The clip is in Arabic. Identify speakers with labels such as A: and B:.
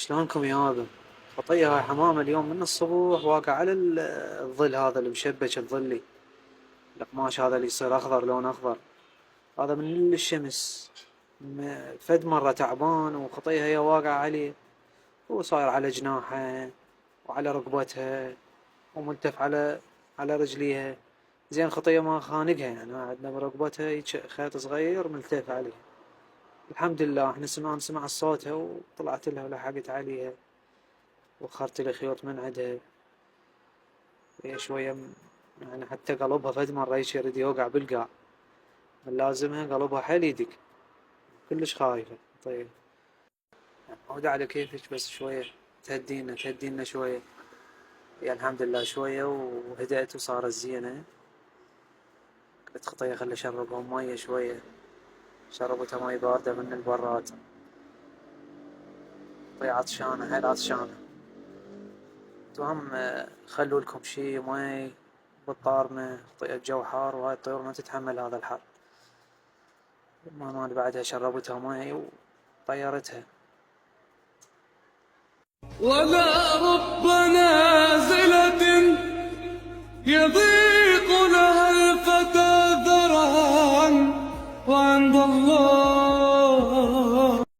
A: شلونكم يابا؟ خطية هاي حمامة اليوم من الصبح واقع على الظل هذا المشبك الظلي. القماش هذا اللي يصير اخضر، لون اخضر، هذا من الشمس. فد مرة تعبان وخطية هي واقعة عليه، هو صاير على جناحه وعلى ركبتها وملتف على رجليها. زين خطية ما خانقها، يعني عندنا بركبتها هيج خيط صغير ملتف عليه. الحمد لله احنا سمع صوتها وطلعت لها ولحقت عليها، وخرت لي خيوط من عندها. هي شوية يعني حتى قلبها فد مرة هيج يريد يوقع بالقاع، من لازمها قلبها حيل يدق، كلش خايفة. طيب معودة على كيفك، بس شوية تهدينا شوية. هي الحمد لله شوية وهدأت وصارت زينة. قلت خطية خلي اشربها مية شوية، شربتها مي باردة من البراد. خطية عطشانة حيل عطشانة. توهم خلوا لكم شي مي بالطارمة، خطية الجو حار وهاي الطيور ما تتحمل هذا الحر. ماما بعدها شربتها مي وطيرتها.
B: ولا رب نازلة يضيق لها الفتى ذرعا وعند الله